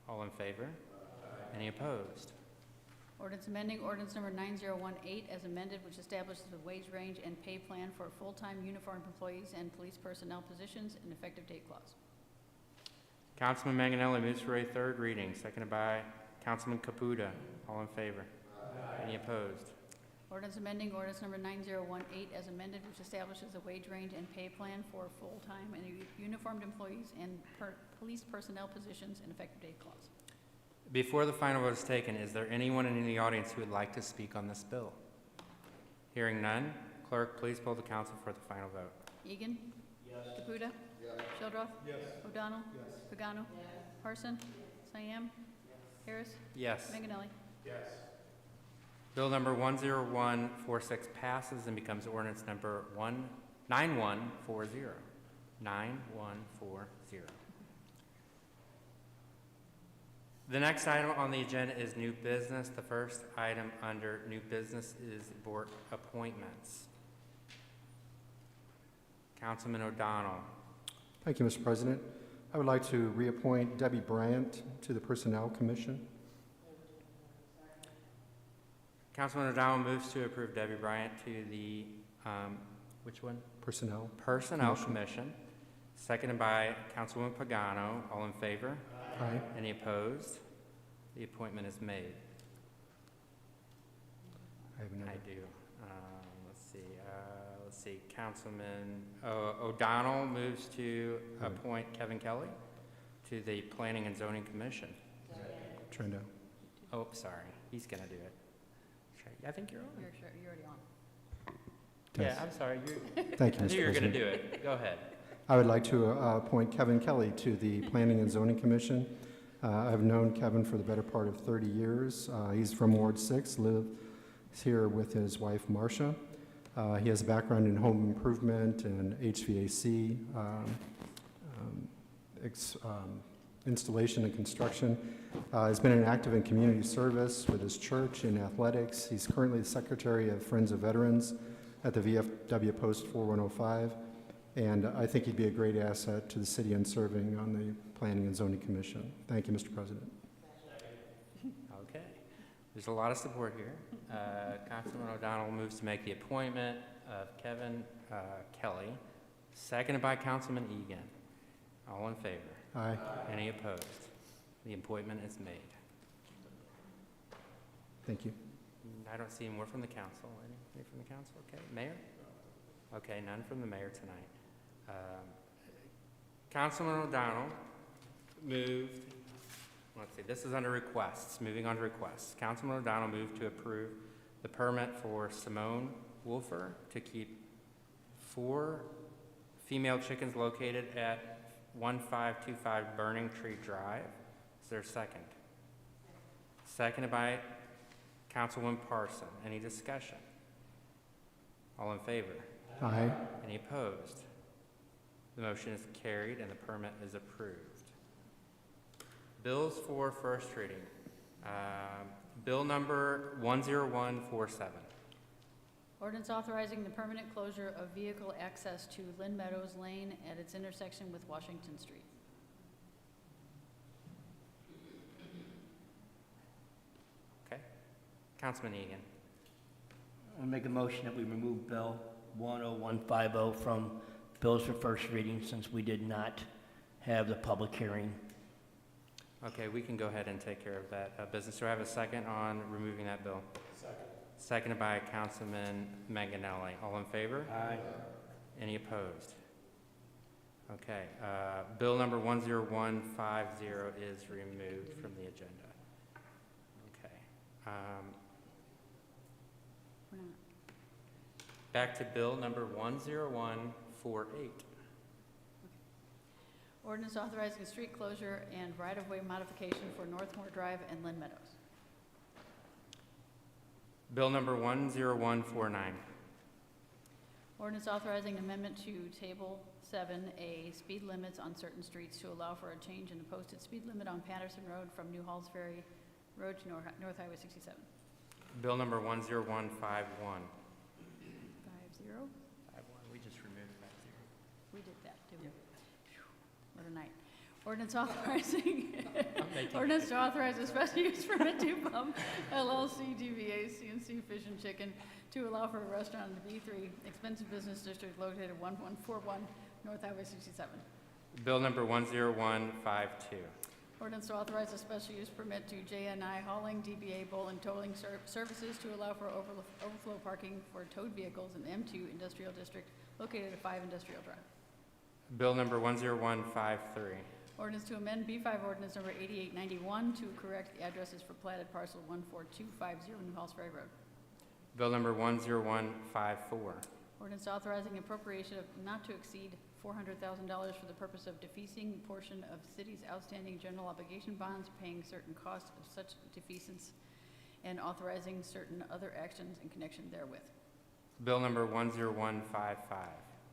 All in favor? Any opposed? Ordinance amending ordinance number 9018 as amended, which establishes a wage range and pay plan for full-time uniformed employees and police personnel positions and effective date clause. Councilman Manganelli moves for a third reading, seconded by Councilman Caputa. All in favor? Any opposed? Ordinance amending ordinance number 9018 as amended, which establishes a wage range and pay plan for full-time and uniformed employees and police personnel positions and effective date clause. Before the final vote is taken, is there anyone in the audience who would like to speak on this bill? Hearing none, clerk, please poll the council for the final vote. Egan. Yes. Caputa. Yes. Shildroth. Yes. O'Donnell. Yes. Pagano. Yes. Parson. Cyan. Harris. Yes. Manganelli. Bill number 10146 passes and becomes ordinance number 9140. 9140. The next item on the agenda is new business. The first item under new business is board appointments. Councilman O'Donnell. Thank you, Mr. President. I would like to reappoint Debbie Bryant to the Personnel Commission. Councilman O'Donnell moves to approve Debbie Bryant to the, which one? Personnel Commission. Seconded by Councilwoman Pagano. All in favor? Aye. Any opposed? The appointment is made. I have another. I do. Let's see. Councilman O'Donnell moves to appoint Kevin Kelly to the Planning and Zoning Commission. Trendo. Oh, sorry. He's going to do it. I think you're on. You're already on. Yeah, I'm sorry. Thank you, Mr. I knew you were going to President. do it. Go ahead. I would like to appoint Kevin Kelly to the Planning and Zoning Commission. I've known Kevin for the better part of 30 years. He's from Ward 6, lives here with his wife, Marcia. He has a background in home improvement and HVAC, installation and construction. He's been active in community service with his church in athletics. He's currently the Secretary of Friends of Veterans at the VFW Post 4105. And I think he'd be a great asset to the city and serving on the Planning and Zoning Commission. Thank you, Mr. President. Okay. There's a lot of support here. Councilman O'Donnell moves to make the appointment of Kevin Kelly, seconded by Councilman Egan. All in favor? Aye. Any opposed? The appointment is made. Thank you. I don't see more from the council. Any from the council? Okay. Mayor? Okay, none from the mayor tonight. Councilman O'Donnell moved, let's see, this is under requests. Moving on to requests. Councilman O'Donnell moved to approve the permit for Simone Wolfer to keep 4 female chickens located at 1525 Burning Tree Drive. Is there a second? Seconded by Councilwoman Parson. Any discussion? All in favor? Aye. Any opposed? The motion is carried and the permit is approved. Bills for first reading. Bill number 10147. Ordinance authorizing the permanent closure of vehicle access to Lynn Meadows Lane at its intersection with Washington Street. Okay. Councilman Egan. I'll make a motion that we remove Bill 10150 from bills for first reading since we did not have the public hearing. Okay, we can go ahead and take care of that business. Do I have a second on removing that bill? Second. Seconded by Councilman Manganelli. All in favor? Aye. Any opposed? Okay, bill number 10150 is removed from the agenda. Okay. We're not. Back to bill number 10148. Ordinance authorizing street closure and right-of-way modification for Northmore Drive and Lynn Meadows. Bill number 10149. Ordinance authorizing amendment to Table 7A, speed limits on certain streets to allow for a change in the posted speed limit on Patterson Road from New Halls Ferry Road to North Highway 67. Bill number 10151. 50. We just removed 50. We did that, didn't we? Phew, what a night. Ordinance authorizing, ordinance to authorize a special use permit to Bum LLC DBA CNC Fish and Chicken to allow for a restaurant in the B3 Expensive Business District located at 1141 North Highway 67. Bill number 10152. Ordinance to authorize a special use permit to JNI Hauling DBA Bowling Towing Services to allow for overflow parking for towed vehicles in the M2 Industrial District located at 5 Industrial Drive. Bill number 10153. Ordinance to amend B5 ordinance number 8891 to correct the addresses for platted parcel 14250 New Halls Ferry Road. Bill number 10154. Ordinance authorizing appropriation of not to exceed $400,000 for the purpose of defeasing portion of city's outstanding general obligation bonds, paying certain costs of such defeasance, and authorizing certain other actions in connection therewith. Bill number 10155.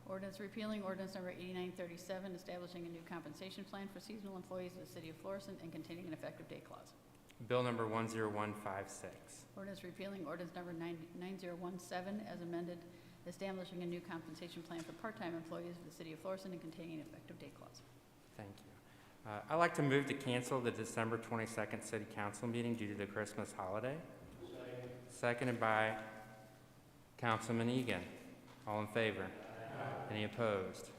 Ordinance repealing ordinance number 8937, establishing a new compensation plan for seasonal employees of the city of Florissant and containing an effective date clause. Bill number 10156. Ordinance repealing ordinance number 9017 as amended, establishing a new compensation plan for part-time employees of the city of Florissant and containing an effective date clause. Thank you. I'd like to move to cancel the December 22nd City Council meeting due to the Christmas holiday. Seconded by Councilman Egan. All in favor? Any opposed?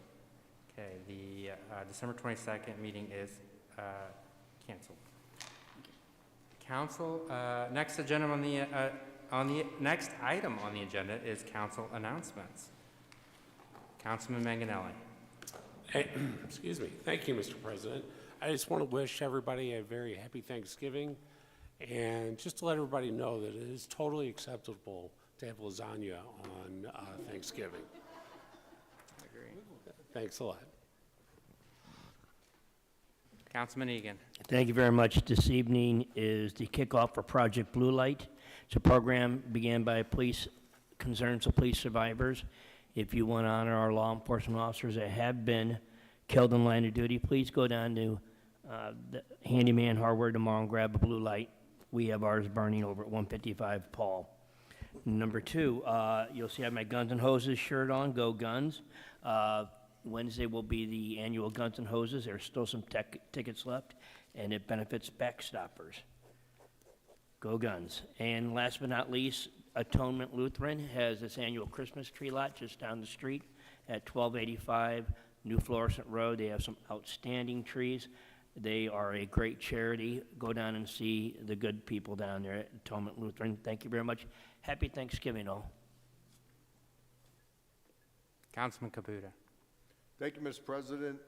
Okay, the December 22nd meeting is canceled. Council, next agenda on the next item on the agenda is council announcements. Councilman Manganelli. Hey, excuse me. Thank you, Mr. President. I just want to wish everybody a very happy Thanksgiving, and just to let everybody know that it is totally acceptable to have lasagna on Thanksgiving. I agree. Thanks a lot. Councilman Egan. Thank you very much. This evening is the kickoff for Project Blue Light. It's a program began by concerns of police survivors. If you want to honor our law enforcement officers that have been killed in line of duty, please go down to the Handyman Hardware tomorrow and grab a blue light. We have ours burning over at 155 Paul. Number two, you'll see I have my Guns and Hoses shirt on, Go Guns. Wednesday will be the annual Guns and Hoses. There's still some tickets left, and it benefits Backstoppers. Go Guns. And last but not least, Atonement Lutheran has this annual Christmas tree lot just down the street at 1285 New Florissant Road. They have some outstanding trees. They are a great charity. Go down and see the good people down there at Atonement Lutheran. Thank you very much. Happy Thanksgiving, all. Councilman Caputa. Thank you, Mr. President.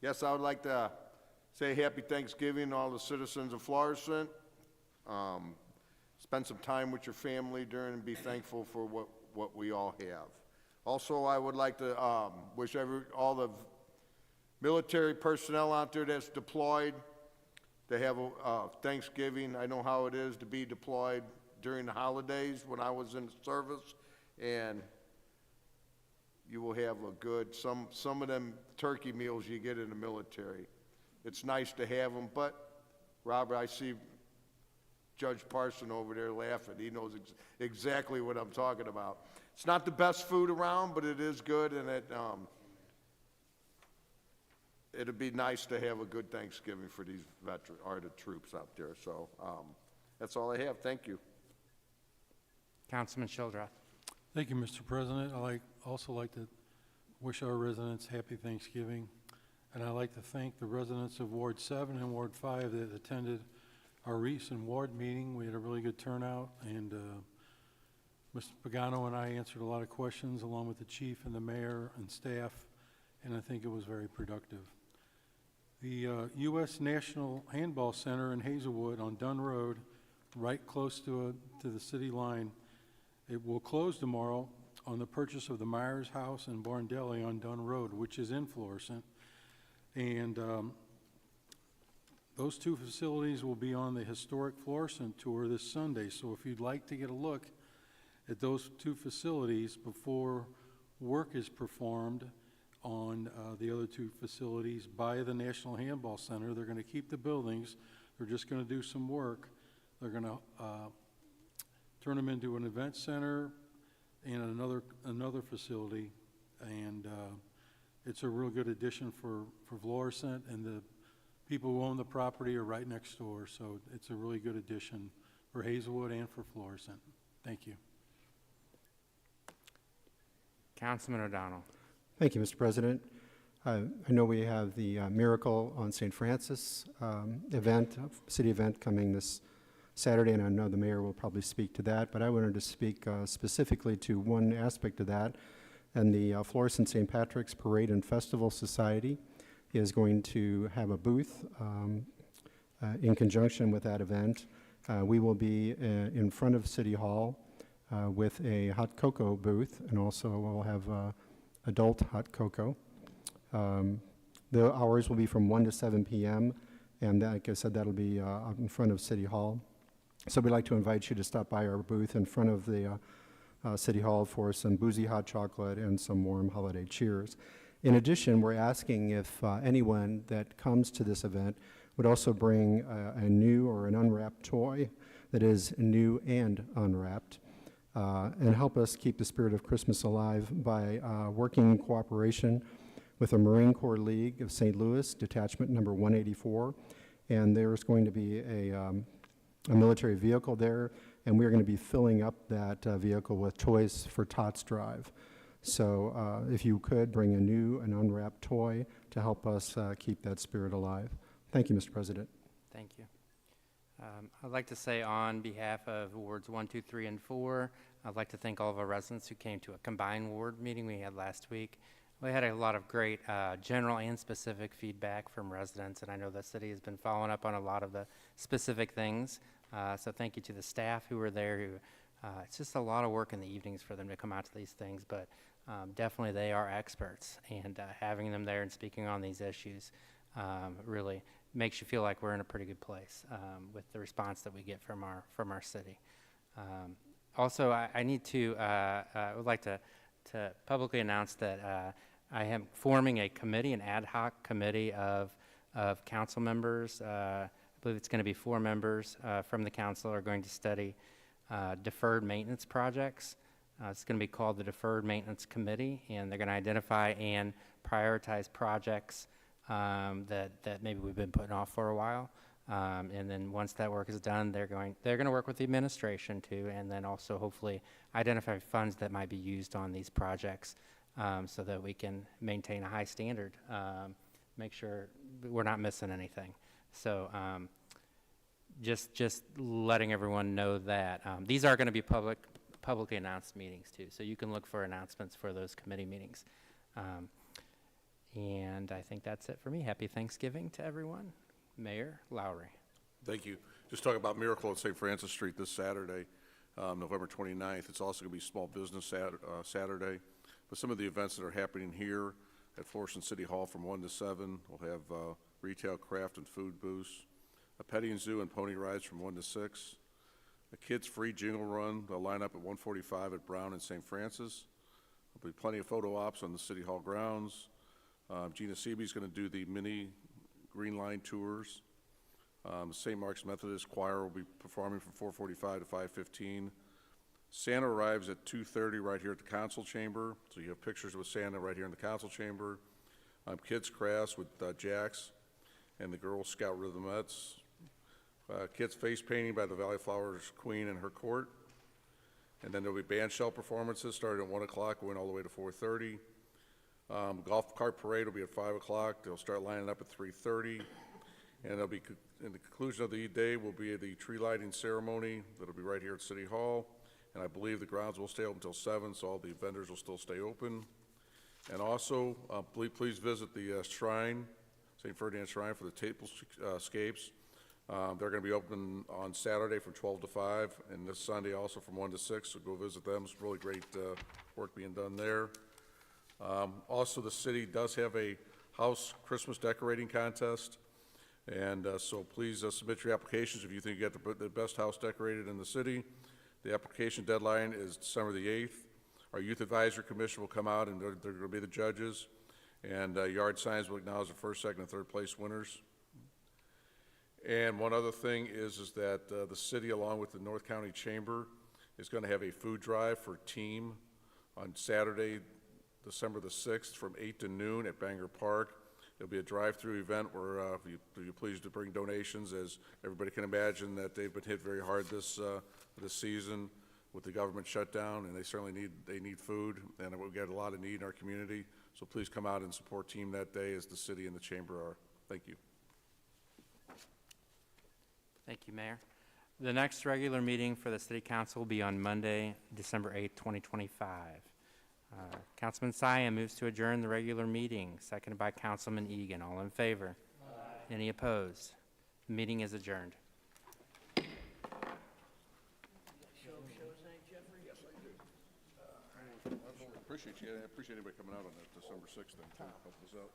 Yes, I would like to say happy Thanksgiving to all the citizens of Florissant. Spend some time with your family during and be thankful for what we all have. Also, I would like to wish all the military personnel out there that's deployed to have a Thanksgiving. I know how it is to be deployed during the holidays when I was in service, and you will have a good, some of them turkey meals you get in the military. It's nice to have them, but Robert, I see Judge Parson over there laughing. He knows exactly what I'm talking about. It's not the best food around, but it is good, and it'd be nice to have a good Thanksgiving for these the troops out there. So that's all I have. Thank you. Councilman Childrath. Thank you, Mr. President. Also like to wish our residents happy Thanksgiving. And I'd like to thank the residents of Ward 7 and Ward 5 that attended our recent ward meeting. We had a really good turnout, and Mr. Pagano and I answered a lot of questions along with the chief and the mayor and staff, and I think it was very productive. The U.S. National Handball Center in Hazelwood on Dunn Road, right close to the city line, it will close tomorrow on the purchase of the Myers House and Barn Deli on Dunn Road, which is in Florissant. And those two facilities will be on the historic Florissant tour this Sunday. So if you'd like to get a look at those two facilities before work is performed on the other two facilities by the National Handball Center, they're going to keep the buildings. They're just going to do some work. They're going to turn them into an event center and another facility. And it's a real good addition for Florissant, and the people who own the property are right next door, so it's a really good addition for Hazelwood and for Florissant. Thank you. Councilman O'Donnell. Thank you, Mr. President. I know we have the Miracle on St. Francis city event coming this Saturday, and I know the mayor will probably speak to that, but I wanted to speak specifically to one aspect of that. And the Florissant St. Patrick's Parade and Festival Society is going to have a booth in conjunction with that event. We will be in front of City Hall with a hot cocoa booth, and also we'll have adult hot cocoa. The hours will be from 1 to 7 p.m., and like I said, that'll be out in front of City Hall. So we'd like to invite you to stop by our booth in front of the City Hall for some boozy hot chocolate and some warm holiday cheers. In addition, we're asking if anyone that comes to this event would also bring a new or an unwrapped toy that is new and unwrapped, and help us keep the spirit of Christmas alive by working in cooperation with the Marine Corps League of St. Louis, Detachment number 184, and there's going to be a military vehicle there, and we're going to be filling up that vehicle with toys for Tots Drive. So if you could bring a new and unwrapped toy to help us keep that spirit alive. Thank you, Mr. President. Thank you. I'd like to say on behalf of Wards 1, 2, 3, and 4, I'd like to thank all of our residents who came to a combined ward meeting we had last week. We had a lot of great general and specific feedback from residents, and I know the city has been following up on a lot of the specific things. So thank you to the staff who were there. It's just a lot of work in the evenings for them to come out to these things, but definitely they are experts, and having them there and speaking on these issues really makes you feel like we're in a pretty good place with the response that we get from our city. Also, I need to would like to publicly announce that I am forming a committee, an ad hoc committee of council members. I believe it's going to be 4 members from the council are going to study deferred maintenance projects. It's going to be called the Deferred Maintenance Committee, and they're going to identify and prioritize projects that maybe we've been putting off for a while. And then once that work is done, they're going to work with the administration too, and then also hopefully identify funds that might be used on these projects so that we can maintain a high standard, make sure we're not missing anything. So just letting everyone know that these are going to be publicly announced meetings too, so you can look for announcements for those committee meetings. And I think that's it for me. Happy Thanksgiving to everyone. Mayor Lowry. Thank you. Just talk about Miracle on St. Francis Street this Saturday, November 29th. It's also going to be Small Business Saturday. But some of the events that are happening here at Florissant City Hall from 1 to 7, we'll have retail, craft, and food booths, a petting zoo and pony rides from 1 to 6, a kids' free jingle run. They'll line up at 1:45 at Brown and St. Francis. There'll be plenty of photo ops on the City Hall grounds. Gina Seaby's going to do the mini Green Line tours. St. Mark's Methodist Choir will be performing from 4:45 to 5:15. Santa arrives at 2:30 right here at the council chamber. So you have pictures with Santa right here in the council chamber. Kids crafts with Jax and the Girl Scout Rhythmettes. Kids face painting by the Valley Flowers Queen and her court. And then there'll be band shell performances starting at 1 o'clock, going all the way to 4:30. Golf cart parade will be at 5 o'clock. They'll start lining up at 3:30. And it'll be, in the conclusion of the day will be the tree lighting ceremony that'll be right here at City Hall. And I believe the grounds will stay open until 7, so all the vendors will still stay open. And also, please visit the shrine, St. Ferdinand Shrine, for the tablescapes. They're going to be open on Saturday from 12 to 5, and this Sunday also from 1 to 6, so go visit them. It's really great work being done there. Also, the city does have a house Christmas decorating contest, and so please submit your applications if you think you got the best house decorated in the city. The application deadline is December the 8th. Our Youth Advisory Commission will come out, and they're going to be the judges, and yard signs will acknowledge the first, second, and third place winners. And one other thing is that the city, along with the North County Chamber, is going to have a food drive for team on Saturday, December the 6th, from 8 to noon at Bangor Park. There'll be a drive-through event where you're pleased to bring donations, as everybody can imagine that they've been hit very hard this season with the government shutdown, and they certainly need food, and we've got a lot of need in our community. So please come out and support team that day, as the city and the chamber are. Thank you. Thank you, Mayor. The next regular meeting for the City Council will be on Monday, December 8th, 2025. Councilman Siam moves to adjourn the regular meeting, seconded by Councilman Egan. All in favor? Aye. Any opposed? The meeting is adjourned. I appreciate you. I appreciate anybody coming out on that December 6th thing, too. Help us out.